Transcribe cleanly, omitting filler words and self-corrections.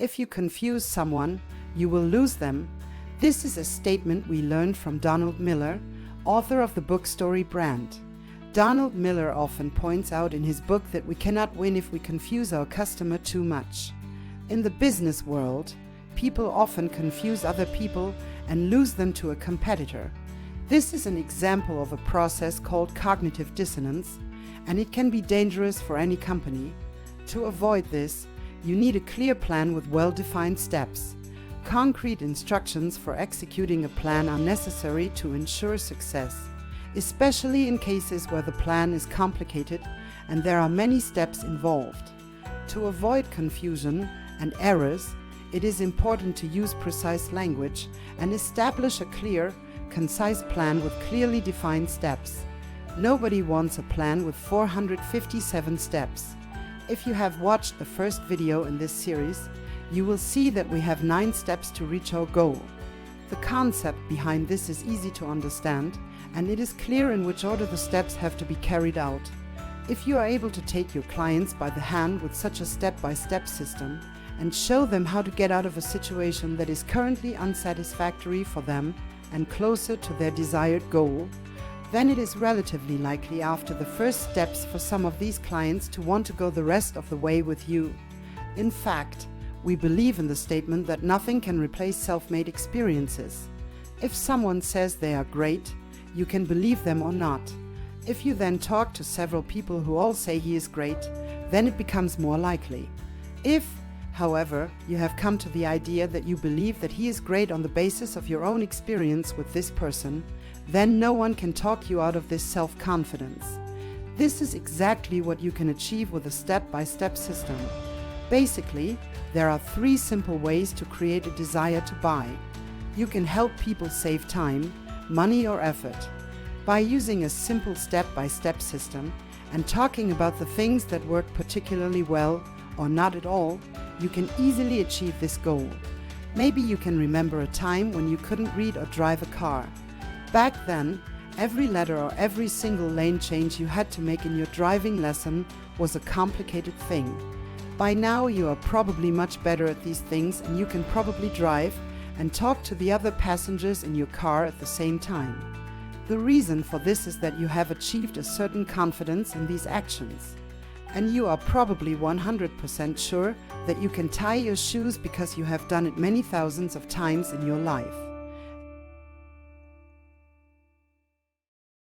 If you confuse someone, you will lose them. This is a statement we learned from Donald Miller, author of the book Story Brand. Donald Miller often points out in his book that we cannot win if we confuse our customer too much. In the business world, people often confuse other people and lose them to a competitor. This is an example of a process called cognitive dissonance, and it can be dangerous for any company. To avoid this, you need a clear plan with well-defined steps. Concrete instructions for executing a plan are necessary to ensure success, especially in cases where the plan is complicated and there are many steps involved. To avoid confusion and errors, it is important to use precise language and establish a clear, concise plan with clearly defined steps. Nobody wants a plan with 457 steps. If you have watched the first video in this series, you will see that we have 9 steps to reach our goal. The concept behind this is easy to understand, and it is clear in which order the steps have to be carried out. If you are able to take your clients by the hand with such a step-by-step system and show them how to get out of a situation that is currently unsatisfactory for them and closer to their desired goal, then it is relatively likely after the first steps for some of these clients to want to go the rest of the way with you. In fact, we believe in the statement that nothing can replace self-made experiences. If someone says they are great, you can believe them or not. If you then talk to several people who all say he is great, then it becomes more likely. If, however, you have come to the idea that you believe that he is great on the basis of your own experience with this person, then no one can talk you out of this self-confidence. This is exactly what you can achieve with a step-by-step system. Basically, there are 3 simple ways to create a desire to buy. You can help people save time, money or effort. By using a simple step-by-step system and talking about the things that work particularly well or not at all, you can easily achieve this goal. Maybe you can remember a time when you couldn't read or drive a car. Back then, every letter or every single lane change you had to make in your driving lesson was a complicated thing. By now you are probably much better at these things, and you can probably drive and talk to the other passengers in your car at the same time. The reason for this is that you have achieved a certain confidence in these actions. And you are probably 100% sure that you can tie your shoes because you have done it many thousands of times in your life.